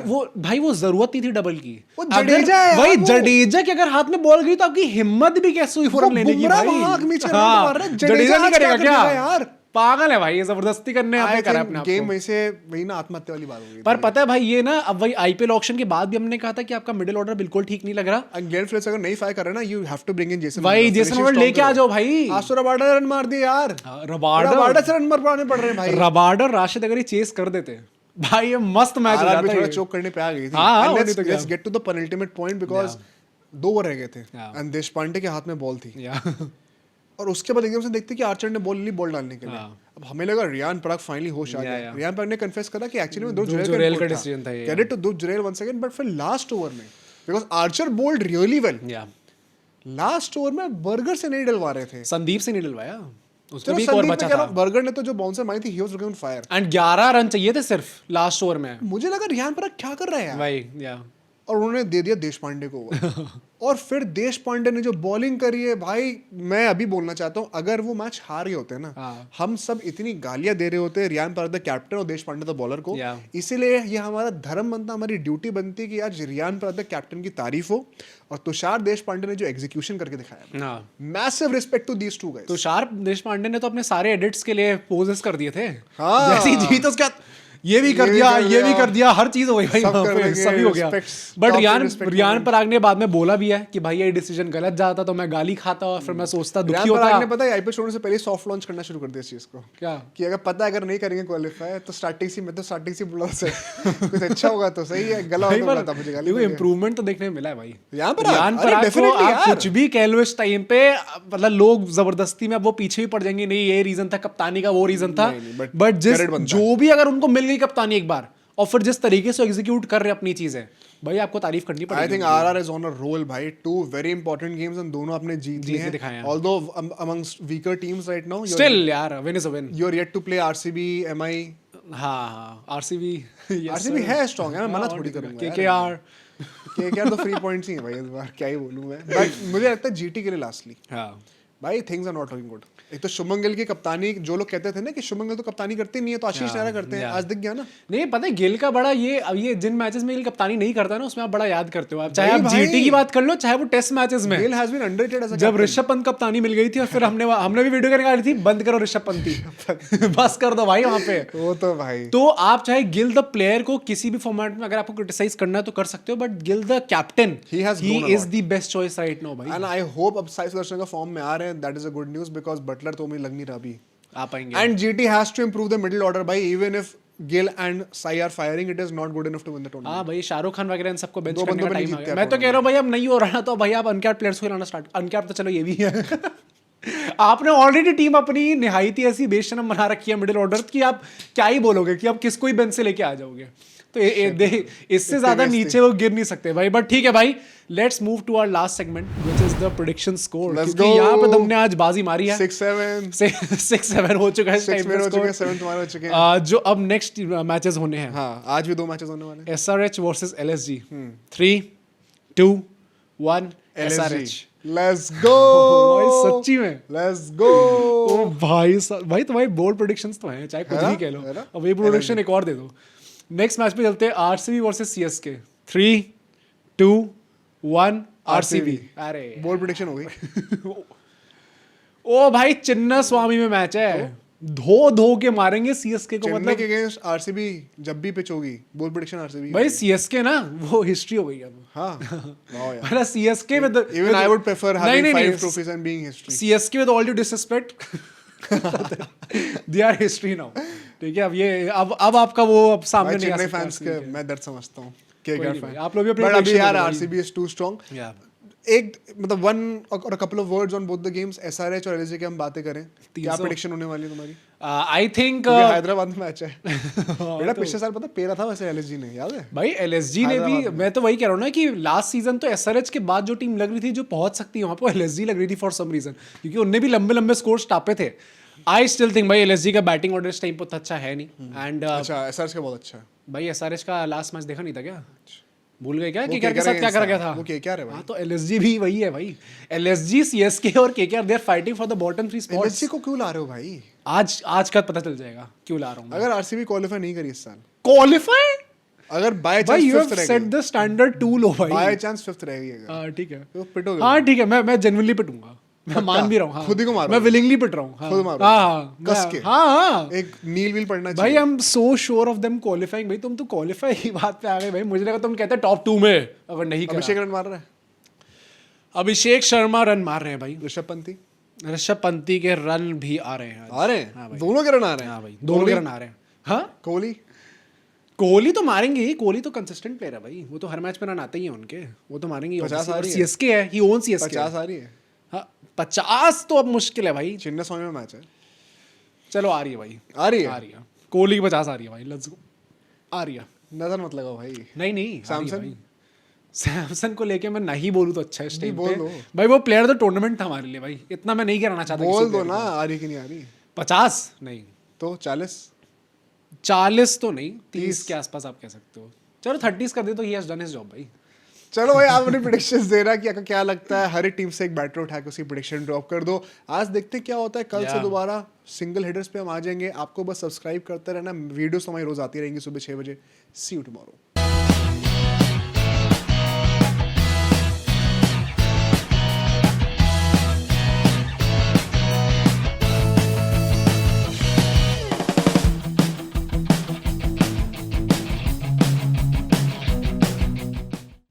वो जरूरत नहीं थी डबल की। वो अगर- जडेजा है यार, भाई वो- जडेजा की अगर हाथ में बॉल गई तो आपकी हिम्मत भी कैसे हुई फौरन वो लेने की बुमराह भाई। वहां नीचे रन हाँ, मार रहा है, जडेजा जडेजा नहीं आज क्या करेगा क्या करेगा यार? पागल है भाई, ये जबरदस्ती करने यहाँ पे आई करा अपने थिंक आप गेम को। वैसे वही ना आत्महत्या वाली बात हो गई पर पता है भाई ये ना, अब वही आईपीएल ऑक्शन के बाद भी हमने कहा था कि आपका मिडिल ऑर्डर बिल्कुल ठीक नहीं लग रहा। ग्लेन फिलिप्स अगर नहीं फायर कर रहे ना, you have to bring in Jason भाई जेसन हॉलर लेके आ जाओ भाई। आज तो रबाडा ने रन मार दिए यार, रबाडा रबाडा से रन मरवाने पड़ रहे हैं भाई। रबाडा और राशिद अगर ये चेस कर देते भाई ये मस्त मैच हो आरआर भी जाता थोड़ा है। चोक करने पे आ गई थी। हाँ, And वो नहीं तो क्या। let's get to the penultimate point because 2 over रह गए थे Yeah. एंड देशपांडे के हाथ में बॉल थी या और उसके बाद एकदम से देखते कि आर्चर ने बॉल ली बॉल डालने के लिए। हाँ। अब हमें लगा रियान पराग फाइनली होश आ Yeah, गया। yeah. रियान पराग ने कन्फेस करा कि एक्चुअली में ध्रुव ध्रुव जुरैल जुरैल का decision था ये। Credit to Dhruv Jurel once again, but फिर लास्ट ओवर में because Archer bowled really well, या लास्ट ओवर में बर्गर से नहीं डलवा रहे थे। संदीप से नहीं डलवाया, उसको चलो भी एक और संदीप बचा में कह था। रहा हूं, बर्गर ने तो जो बाउंसर मारी थी he was looking on fire. And 11 run चाहिए थे सिर्फ लास्ट ओवर में मुझे लगा रियान पराग क्या कर रहा है यार, भाई। या और उन्होंने दे दिया देश पांडे को ओवर। और फिर देश पांडे ने जो बॉलिंग करी है भाई, मैं अभी बोलना चाहता हूँ अगर वो मैच हार गए होते ना, हाँ। हम सब इतनी गालियां दे रहे होते रियान पराग द कैप्टन और देश पांडे द बॉलर को। Yeah. इसीलिए ये हमारा धर्म बनता, हमारी ड्यूटी बनती कि आज रियान पराग द कैप्टन की तारीफ हो और तुषार देश पांडे ने जो एग्जीक्यूशन करके दिखाया, हाँ, massive respect to these two guys. Tushar Deshpande ने तो अपने सारे एडिट्स के लिए पोजेस कर दिए थे। हाँ। जैसे ही जीत उसका ये भी कर ये भी दिया, कर ये दिया। भी कर दिया, हर चीज हो गई भाई सब वहाँ कर पे, लेंगे, सभी हो गया। respects, but top Riyan respect Riyan moment। Parag ने बाद में बोला भी है कि भाई ये डिसीजन गलत जाता तो मैं गाली खाता और फिर मैं सोचता दुखी रियान पराग ने होता। पता है आईपीएल छोड़ने से पहले सॉफ्ट लॉन्च करना शुरू कर दिया इस चीज को क्या कि अगर पता है अगर नहीं करेंगे क्वालिफाई तो स्टार्टिंग से बोला से कुछ अच्छा होगा तो सही है, गला भाई होगा पर था मुझे गाली देखो देंगे। इम्प्रूवमेंट तो देखने में मिला है भाई। रियान पराग, रियान अरे पराग को definitely आप यार। कुछ भी कह लो इस टाइम पे, मतलब लोग जबरदस्ती में अब वो पीछे भी पड़ जाएंगे, नहीं ये रीजन था कप्तानी का, वो रीजन था। नहीं, but बट जिस credit बनता जो भी अगर उनको मिल गई कप्तानी एक बार और फिर जिस तरीके से एग्जीक्यूट कर रहे हैं अपनी चीजें, भाई आपको तारीफ करनी आई पड़ेगी। Think RR is on a roll भाई, 2 वेरी इंपॉर्टेंट गेम्स एंड दोनों आपने जीत लिए के दिखाए हैं। हैं। Although amongst weaker teams right now still यार win is a win. You are yet to play RCB, MI. हाँ आरसीबी आरसीबी है स्ट्रांग है, मैं मना थोड़ी करूंगा केकेआर। केकेआर तो 3 पॉइंट्स ही है भाई इस बार, क्या ही बोलूं मैं। बट मुझे लगता है जीटी के लिए लास्टली हाँ भाई things are not looking good. एक तो शुभमन गिल की कप्तानी, जो लोग कहते थे ना कि शुभमन गिल तो कप्तानी करते नहीं है तो आशीष नेहरा करते हैं, आज दिख गया ना। नहीं पता है गिल का बड़ा ये, अब ये जिन मैचेस में गिल कप्तानी नहीं करता ना उसमें आप बड़ा याद करते हो आप, चाहे भाई, आप भाई। जीटी की बात कर लो चाहे वो टेस्ट मैचेस में। Gill has been underrated as a जब ऋषभ पंत कप्तानी मिल गई थी और फिर हमने भी वीडियो करके आ रही थी बंद करो ऋषभ पंती बस कर दो भाई वहां पे। वो तो भाई तो आप चाहे गिल द प्लेयर को किसी भी फॉर्मेट में अगर आपको क्रिटिसाइज करना है तो कर सकते हो, but Gill the captain He has ही grown a is lot. The best choice right now भाई। एंड आई होप अब साई सुदर्शन का फॉर्म में आ रहे हैं, that is a good news because Butler तो मुझे लग नहीं रहा अभी। आ पाएंगे and GT has to improve the middle order भाई, even if Gill and Sai are firing it is not good enough to win the tournament. हाँ भाई शाहरुख खान वगैरह इन सबको बेंच दो करने बंदों का पे नहीं टाइम आ जीतते गया। आप मैं तो कह रहा हूँ भाई अब नहीं हो रहा तो भाई आप अनकैप्ड प्लेयर्स को लाना स्टार्ट, अनकैप्ड तो चलो ये भी है आपने ऑलरेडी टीम अपनी निहायती ऐसी बेशरम बना रखी है मिडिल ऑर्डर की, आप क्या ही बोलोगे कि आप किसको ही बेंच से लेके आ जाओगे, तो इससे ज्यादा नीचे वो गिर नहीं सकते भाई। बट ठीक है भाई, let's move to our last segment which is the prediction score, Let's क्योंकि go. यहाँ पे तुमने आज बाजी मारी है। 6-7 6-7 हो चुका है इस 6 टाइम मेरे पे हो चुके हैं, स्कोर। 7 तुम्हारे हो चुके हैं। जो अब नेक्स्ट मैचेस होने हैं, हाँ आज भी 2 मैचेस होने वाले हैं। SRH versus LSG। 3, 2, 1 SRH। Let's go भाई सच्ची में लेट्स गो। ओ भाई भाई तुम्हारी बोल्ड प्रेडिक्शंस तो हैं, चाहे कुछ है भी ना? कह लो। है ना? अब ये प्रोडिक्शन एक और दे दो। नेक्स्ट मैच पे चलते हैं RCB वर्सेस CSK। 3, 2, 1 RCB। अरे बोल्ड प्रेडिक्शन हो गई। ओ भाई चिन्ना स्वामी में मैच है, धो के मारेंगे CSK को। चेन्नई मतलब के अगेंस्ट आरसीबी जब भी पिच होगी बोल्ड प्रेडिक्शन आरसीबी। भाई CSK ना वो हिस्ट्री हो गई अब। हाँ वाओ यार। मतलब CSK with the Even I would prefer having 5 नहीं, trophies and being history. CSK with all due disrespect they are history now। ठीक है, अब ये अब आपका वो अब सामने भाई नहीं आ चेन्नई सकता फैंस के RCB मैं दर्द समझता हूँ। कोई केकेआर नहीं भाई, फैन आप लोग भी अपनी बट अभी prediction यार दे दो भाई। RCB is too strong. Yeah. एक मतलब वन और couple of words on both the games, SRH और एलएसजी की हम बातें करें, क्या 300 प्रेडिक्शन होने वाली है तुम्हारी? आई थिंक क्योंकि हैदराबाद में मैच है। बेटा पिछले साल पता पेरा था वैसे एलएसजी ने, याद है? भाई LSG ने भी, मैं तो वही कह रहा हूँ ना कि लास्ट सीजन तो SRH के बाद जो टीम लग रही थी जो पहुंच सकती है वहां पर LSG लग रही थी फॉर सम रीजन, क्योंकि उनने भी लंबे लंबे स्कोर्स टापे थे। आई स्टिल थिंक भाई LSG का बैटिंग ऑर्डर इस टाइम पर अच्छा है नहीं। एंड अच्छा एसआरएच का बहुत अच्छा है। भाई SRH का लास्ट मैच देखा नहीं था क्या? भूल गए क्या वो केकेआर के KKR साथ क्या करा गया था? वो KKR है भाई। हाँ तो एलएसजी भी वही है भाई। एलएसजी, सीएसके और KKR they are fighting for the bottom 3 spots. LSG को क्यों ला रहे हो भाई? आज का पता चल जाएगा क्यों ला रहा हूँ। अगर आरसीबी क्वालीफाई नहीं करी इस साल, क्वालीफाई अगर बाय भाई, chance you have fifth set रहेगी, द स्टैंडर्ड टू लो भाई। बाय चांस फिफ्थ रहेगी अगर, हाँ ठीक है, तो पिटोगे। हाँ ठीक है, मैं जेन्युइनली पिटूंगा, मैं मान भी रहा हूँ। हाँ, खुद ही को मारो। मैं विलिंगली पिट रहा हूँ। हाँ, खुद मारो। हाँ हाँ कस के। हाँ हाँ एक नील व्हील पड़ना भाई, चाहिए। I am so sure of them qualifying. भाई तुम तो क्वालिफाई की बात पे आ गए भाई। मुझे लगा तुम कहते टॉप 2 में, अगर नहीं करा। अभिषेक रन मार रहा है, अभिषेक शर्मा रन मार रहे हैं भाई। ऋषभ पंती ऋषभ पंती के रन भी आ रहे हैं आज। आ रहे हैं। हाँ भाई। दोनों के रन आ रहे हैं। हाँ भाई, दोनों के रन आ रहे हैं। हाँ, कोहली कोहली तो मारेंगे ही। कोहली तो कंसिस्टेंट प्लेयर है भाई, वो तो हर मैच में रन आते ही हैं उनके, वो तो मारेंगे। 50 आ रही है। सीएसके है, ही ओन सीएसके। 50 आ रही है। हाँ 50 तो अब मुश्किल है भाई। चिन्ना स्वामी में मैच है। चलो आ रही है भाई, आ रही है। आ रही है। कोहली की 50 आ रही है भाई, लेट्स गो। आ रही है। नजर मत लगाओ भाई। नहीं नहीं, सैमसन? सैमसन को लेके मैं नहीं बोलूँ तो अच्छा है इस टाइम बोल पे। दो। भाई वो प्लेयर तो टूर्नामेंट था हमारे लिए भाई, इतना मैं नहीं कहना चाहता। बोल किसी दो player ना, को। आ रही कि नहीं आ रही? 50 नहीं, तो 40 40 तो नहीं, 30 के आसपास आप कह सकते हो। चलो 30 कर दे तो he has done his job भाई। चलो भाई, आप अपनी प्रेडिक्शंस देना कि आपको क्या लगता है। हर एक टीम से एक बैटर उठा के उसकी प्रेडिक्शन ड्रॉप कर दो। आज देखते हैं क्या होता है। कल से Yeah. दोबारा सिंगल हिटर्स पे हम आ जाएंगे। आपको बस सब्सक्राइब करते रहना। वीडियोस हमारी रोज आती रहेंगी सुबह 6 बजे। सी यू टुमारो।